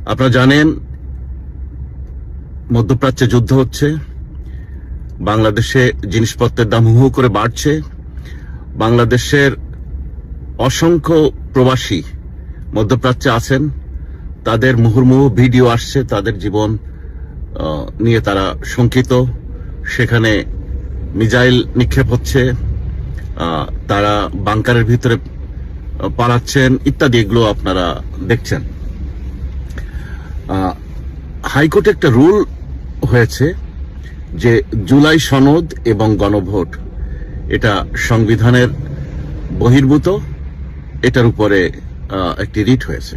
আপনারা জানেন মধ্যপ্রাচ্যে যুদ্ধ হচ্ছে, বাংলাদেশে জিনিসপত্রের দাম হু হু করে বাড়ছে। বাংলাদেশের অসংখ্য প্রবাসী মধ্যপ্রাচ্যে আছেন, তাদের মুহুর্মুহু ভিডিও আসছে, তাদের জীবন নিয়ে তারা শঙ্কিত। সেখানে মিসাইল নিক্ষেপ হচ্ছে, তারা বাংকারের ভিতরে পালাচ্ছেন ইত্যাদি, এগুলো আপনারা দেখছেন। হাইকোর্টে একটা রুল হয়েছে যে জুলাই সনদ এবং গণভোট এটা সংবিধানের বহির্ভূত, এটার উপরে একটি রিট হয়েছে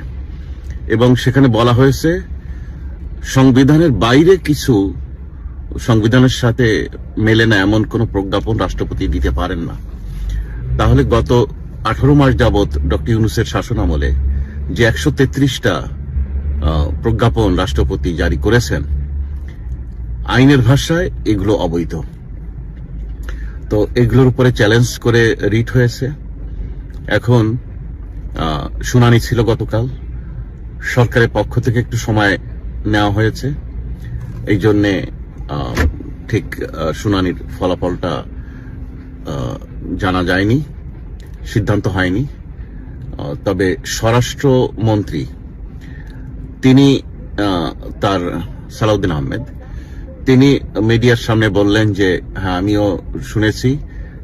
এবং সেখানে বলা হয়েছে সংবিধানের বাইরে কিছু সংবিধানের সাথে মেলে না এমন কোন প্রজ্ঞাপন রাষ্ট্রপতি দিতে পারেন না। তাহলে গত 18 মাস যাবৎ ডক্টর ইউনূসের শাসন আমলে যে 133টা প্রজ্ঞাপন রাষ্ট্রপতি জারি করেছেন, আইনের ভাষায় এগুলো অবৈধ। তো এগুলোর উপরে চ্যালেঞ্জ করে রিট হয়েছে। এখন শুনানি ছিল গতকাল, সরকারের পক্ষ থেকে একটু সময় নেওয়া হয়েছে, এই জন্যে ঠিক শুনানির ফলাফলটা জানা যায়নি, সিদ্ধান্ত হয়নি। তবে স্বরাষ্ট্রমন্ত্রী তিনি তার সালাউদ্দিন আহমেদ তিনি মিডিয়ার সামনে বললেন যে হ্যাঁ, আমিও শুনেছি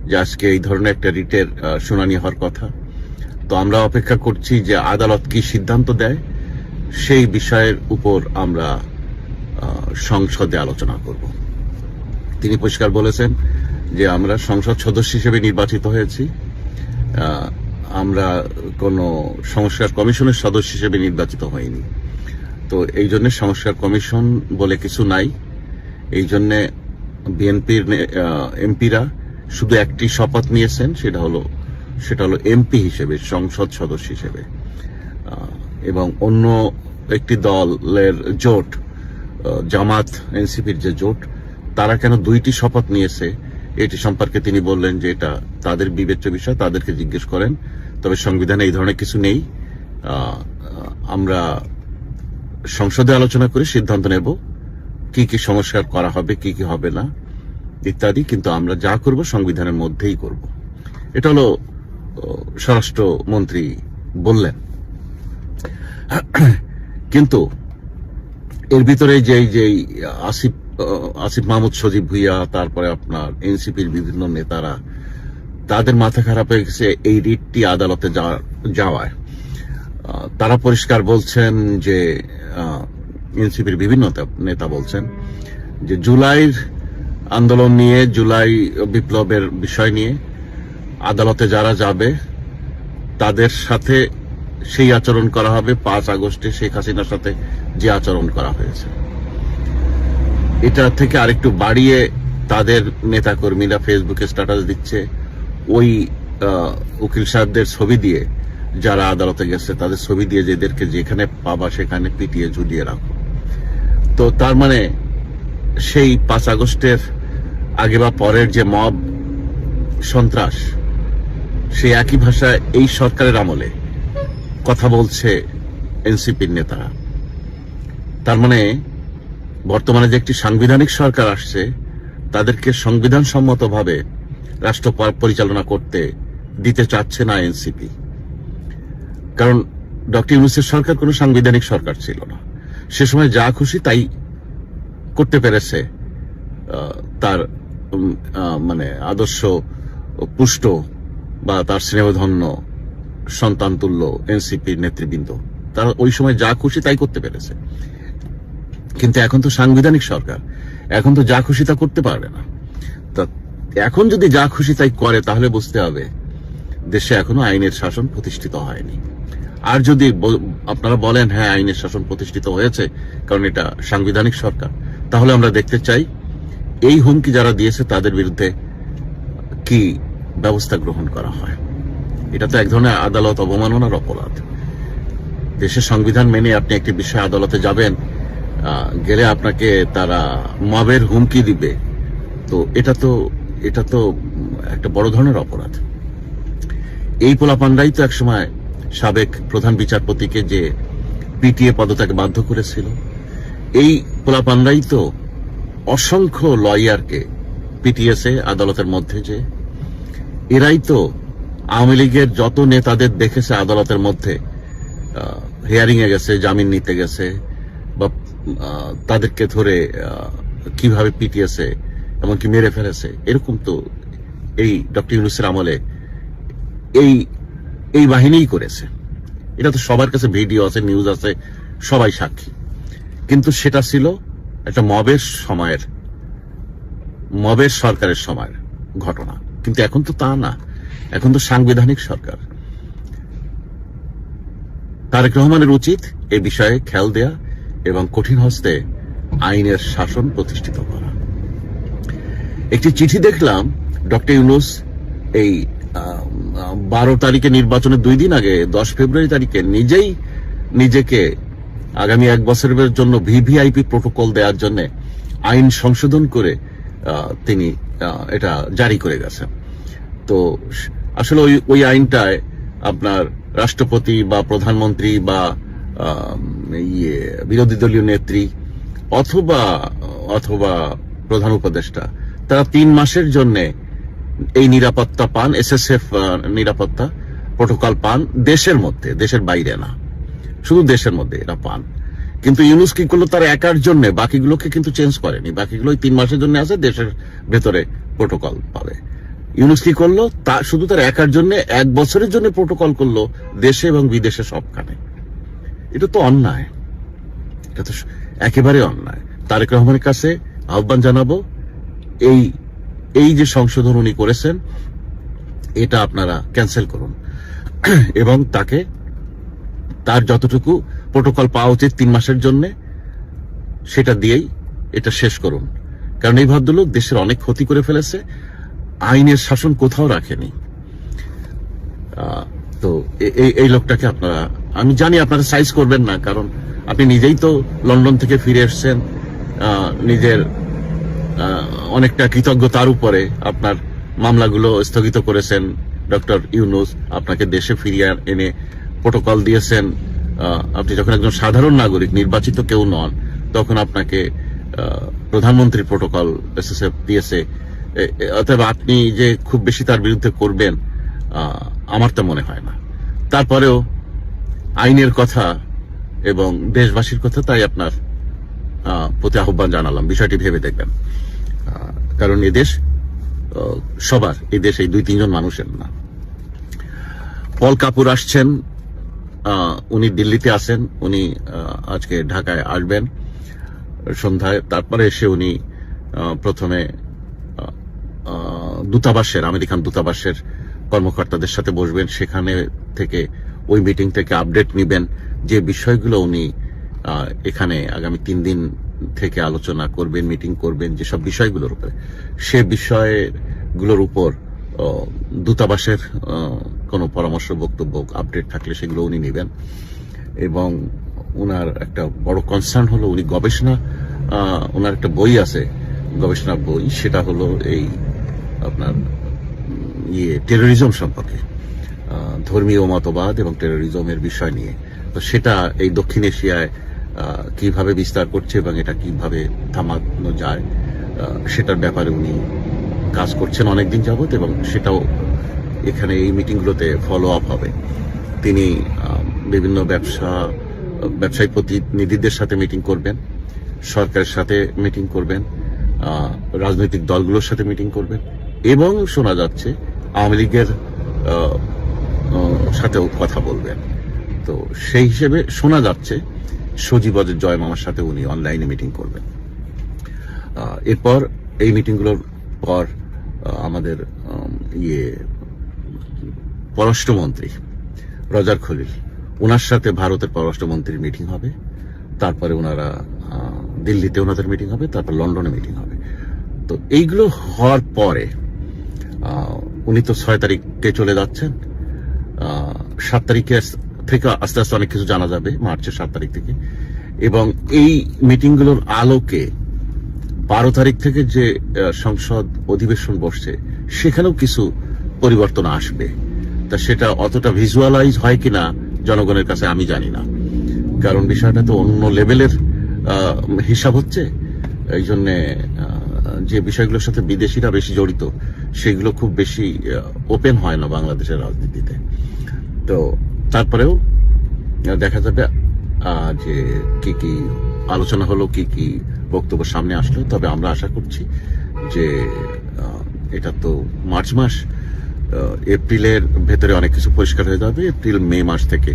যে আজকে এই ধরনের একটা রিটের শুনানি হওয়ার কথা। তো আমরা অপেক্ষা করছি যে আদালত কি সিদ্ধান্ত দেয়, সেই বিষয়ের উপর আমরা সংসদে আলোচনা করব। তিনি পরিষ্কার বলেছেন যে আমরা সংসদ সদস্য হিসেবে নির্বাচিত হয়েছি, আমরা কোনো সংস্কার কমিশনের সদস্য হিসেবে নির্বাচিত হইনি। তো এই জন্য সংস্কার কমিশন বলে কিছু নাই। এই জন্য বিএনপির এমপিরা শুধু একটি শপথ নিয়েছেন, সেটা হলো এমপি হিসেবে, সংসদ সদস্য হিসেবে। এবং অন্য একটি দলের জোট, জামাত এনসিপির যে জোট, তারা কেন 2টি শপথ নিয়েছে এটি সম্পর্কে তিনি বললেন যে এটা তাদের বিবেচ্য বিষয়, তাদেরকে জিজ্ঞেস করেন। তবে সংবিধানে এই ধরনের কিছু নেই। আমরা সংসদে আলোচনা করে সিদ্ধান্ত নেব কি কি সংস্কার করা হবে, কি কি হবে না ইত্যাদি, কিন্তু আমরা যা করব সংবিধানের মধ্যেই করব। এটা হলো স্বরাষ্ট্রমন্ত্রী বললেন। কিন্তু এর ভিতরে যে আসিফ মাহমুদ সজীব ভুইয়া, তারপরে আপনার এনসিপির বিভিন্ন নেতারা, তাদের মাথা খারাপ হয়ে গেছে এই রিটটি আদালতে যাওয়ায়। তারা পরিষ্কার বলছেন যে এনসিপির বিভিন্ন নেতা বলছেন যে জুলাইর আন্দোলন নিয়ে, জুলাই বিপ্লবের বিষয় নিয়ে আদালতে যারা যাবে তাদের সাথে সেই আচরণ করা হবে 5 আগস্টে শেখ হাসিনার সাথে যে আচরণ করা হয়েছে। এটা থেকে আরেকটু বাড়িয়ে তাদের নেতাকর্মীরা ফেসবুকে স্ট্যাটাস দিচ্ছে ওই উকিল সাহেবদের ছবি দিয়ে, যারা আদালতে গেছে তাদের ছবি দিয়ে, যেদেরকে যেখানে পাবা সেখানে পিটিয়ে ঝুলিয়ে রাখো। তো তার মানে সেই 5 আগস্টের আগে বা পরের যে মব সন্ত্রাস, সেই একই ভাষায় এই সরকারের আমলে কথা বলছে এনসিপির নেতারা। তার মানে বর্তমানে যে একটি সাংবিধানিক সরকার আসছে, তাদেরকে সংবিধান সম্মতভাবে রাষ্ট্র পরিচালনা করতে দিতে চাচ্ছে না এনসিপি। কারণ ডক্টর ইউনূসের সরকার কোনো সাংবিধানিক সরকার ছিল না, সে সময় যা খুশি তাই করতে পেরেছে তার মানে আদর্শ পুষ্ট বা তার স্নেহধন্য সন্তান তুল্য এনসিপির নেতৃবৃন্দ, তারা ওই সময় যা খুশি তাই করতে পেরেছে। কিন্তু এখন তো সাংবিধানিক সরকার, এখন তো যা খুশি তা করতে পারবে না। তা এখন যদি যা খুশি তাই করে, তাহলে বুঝতে হবে দেশে এখনো আইনের শাসন প্রতিষ্ঠিত হয়নি। আর যদি আপনারা বলেন হ্যাঁ আইনের শাসন প্রতিষ্ঠিত হয়েছে কারণ এটা সাংবিধানিক সরকার, তাহলে আমরা দেখতে চাই এই হুমকি যারা দিয়েছে তাদের বিরুদ্ধে কি ব্যবস্থা গ্রহণ করা হয়। এটা তো এক ধরনের আদালত অবমাননার অপরাধ। দেশের সংবিধান মেনে আপনি একটি বিষয়ে আদালতে যাবেন, গেলে আপনাকে তারা মবের হুমকি দিবে, তো এটা তো একটা বড় ধরনের অপরাধ। এই পোলাপান্ডাই তো একসময় সাবেক প্রধান বিচারপতিকে যে পিটিএ পদত্যাগে বাধ্য করেছিল। এই পোলাপানরাই তো অসংখ্য লয়ারকে পিটিএসে আদালতের মধ্যে, যে এরাই তো আওয়ামী লীগের যত নেতাদের দেখেছে আদালতের মধ্যে হিয়ারিং এ গেছে, জামিন নিতে গেছে, বা তাদেরকে ধরে কিভাবে পিটিএসে এমনকি মেরে ফেলেছে, এরকম তো এই ডক্টর ইউনূসের আমলে এই বাহিনীই করেছে। এটা তো সবার কাছে ভিডিও আছে, নিউজ আছে, সবাই সাক্ষী। কিন্তু সেটা ছিল একটা মবের সরকারের সময়ের ঘটনা। কিন্তু এখন তো তা না, এখন তো সাংবিধানিক সরকার। তারেক রহমানের উচিত এই বিষয়ে খেয়াল দেয়া এবং কঠিন হস্তে আইনের শাসন প্রতিষ্ঠিত করা। একটি চিঠি দেখলাম ডক্টর ইউনূস এই 12 তারিখে নির্বাচনের 2 দিন আগে 10 ফেব্রুয়ারি তারিখে নিজেই নিজেকে আগামী 1 বছরের জন্য ভিভিআইপি প্রোটোকল দেওয়ার জন্য আইন সংশোধন করে তিনি এটা জারি করে গেছেন। তো আসলে ওই আইনটায় আপনার রাষ্ট্রপতি বা প্রধানমন্ত্রী বা বিরোধী দলীয় নেত্রী অথবা প্রধান উপদেষ্টা, তারা 3 মাসের জন্য এই নিরাপত্তা পান, এসএসএফ নিরাপত্তা প্রোটোকল পান দেশের মধ্যে, দেশের বাইরে না, শুধু দেশের মধ্যে এরা পান। কিন্তু ইউনূস কি করলো, তার একার জন্য, বাকিগুলোকে কিন্তু চেঞ্জ করেনি। বাকিগুলো 3 মাসের জন্য আছে, দেশের ভেতরে প্রোটোকল পাবে। ইউনূস কি করলো, তা শুধু তার একার জন্য 1 বছরের জন্য প্রোটোকল করলো দেশে এবং বিদেশে সবখানে। এটা তো অন্যায়, এটা তো একেবারে অন্যায়। তারেক রহমানের কাছে আহ্বান জানাবো, এই যে সংশোধন উনি করেছেন এটা আপনারা ক্যান্সেল করুন এবং তার যতটুকু প্রোটোকল পাওয়া উচিত 3 মাসের জন্য সেটা দিয়েই এটা শেষ করুন। কারণ এই ভদ্রলোক দেশের অনেক ক্ষতি করে ফেলেছে, আইনের শাসন কোথাও রাখেনি। তো এই লোকটাকে আপনারা, আমি জানি আপনারা সাইজ করবেন না, কারণ আপনি নিজেই তো লন্ডন থেকে ফিরে এসেছেন, নিজের অনেকটা কৃতজ্ঞতার উপরে আপনার মামলাগুলো স্থগিত করেছেন। ডক্টর ইউনূস আপনাকে দেশে ফিরিয়ে এনে প্রোটোকল দিয়েছেন। আপনি যখন একজন সাধারণ নাগরিক, নির্বাচিত কেউ নন, তখন আপনাকে প্রধানমন্ত্রী প্রোটোকল এসএসএফ দিয়েছে। অতএব আপনি যে খুব বেশি তার বিরুদ্ধে করবেন আমার তো মনে হয় না। তারপরেও আইনের কথা এবং দেশবাসীর কথা, তাই আপনার প্রতি আহ্বান জানালাম, বিষয়টি ভেবে দেখবেন। কারণ এদেশ সবার, এই দেশ এই 2-3 জন মানুষের না। পল কাপুর আসছেন, উনি দিল্লিতে আছেন, উনি আজকে ঢাকায় আসবেন সন্ধ্যায়। তারপরে এসে উনি প্রথমে দূতাবাসের, আমেরিকান দূতাবাসের কর্মকর্তাদের সাথে বসবেন, সেখানে থেকে ওই মিটিং থেকে আপডেট নিবেন যে বিষয়গুলো উনি এখানে আগামী 3 দিন থেকে আলোচনা করবেন, মিটিং করবেন, যেসব বিষয়গুলোর উপরে, সে বিষয়গুলোর উপর দূতাবাসের কোনো পরামর্শ, বক্তব্য, আপডেট থাকলে সেগুলো উনি নেবেন। এবং ওনার একটা বড় কনসার্ন হলো, উনি গবেষণা, ওনার একটা বই আছে, গবেষণা বই, সেটা হলো এই আপনার টেরোরিজম সম্পর্কে, ধর্মীয় মতবাদ এবং টেরোরিজমের বিষয় নিয়ে। তো সেটা এই দক্ষিণ এশিয়ায় কিভাবে বিস্তার করছে এবং এটা কিভাবে থামানো যায়, সেটার ব্যাপারে উনি কাজ করছেন অনেকদিন যাবত, এবং সেটাও এখানে এই মিটিংগুলোতে ফলো আপ হবে। তিনি বিভিন্ন ব্যবসায়ী প্রতিনিধিদের সাথে মিটিং করবেন, সরকারের সাথে মিটিং করবেন, রাজনৈতিক দলগুলোর সাথে মিটিং করবেন, এবং শোনা যাচ্ছে আওয়ামী লীগের সাথেও কথা বলবেন। তো সেই হিসেবে শোনা যাচ্ছে সজীবদের জয় মামার সাথে উনি অনলাইনে মিটিং করবেন। এরপর এই মিটিংগুলোর পর আমাদের পররাষ্ট্রমন্ত্রী রজার খলিল, ওনার সাথে ভারতের পররাষ্ট্রমন্ত্রীর মিটিং হবে। তারপরে ওনারা দিল্লিতে ওনাদের মিটিং হবে, তারপর লন্ডনে মিটিং হবে। তো এইগুলো হওয়ার পরে উনি তো 6 তারিখে চলে যাচ্ছেন, 7 তারিখে থেকে আস্তে আস্তে অনেক কিছু জানা যাবে, মার্চের 7 তারিখ থেকে। এবং এই মিটিংগুলোর আলোকে 12 তারিখ থেকে যে সংসদ অধিবেশন বসছে, সেখানেও কিছু পরিবর্তন আসবে। তা সেটা অতটা ভিজুয়ালাইজ হয় কিনা জনগণের কাছে আমি জানি না। কারণ বিষয়টা তো অন্য লেভেলের হিসাব হচ্ছে। এই জন্যে যে বিষয়গুলোর সাথে বিদেশিরা বেশি জড়িত সেগুলো খুব বেশি ওপেন হয় না বাংলাদেশের রাজনীতিতে। তো তারপরেও দেখা যাবে যে কি কি আলোচনা হলো, কি কি বক্তব্য সামনে আসলো। তবে আমরা আশা করছি যে এটা তো মার্চ মাস, এপ্রিলের ভেতরে অনেক কিছু পরিষ্কার হয়ে যাবে। এপ্রিল মে মাস থেকে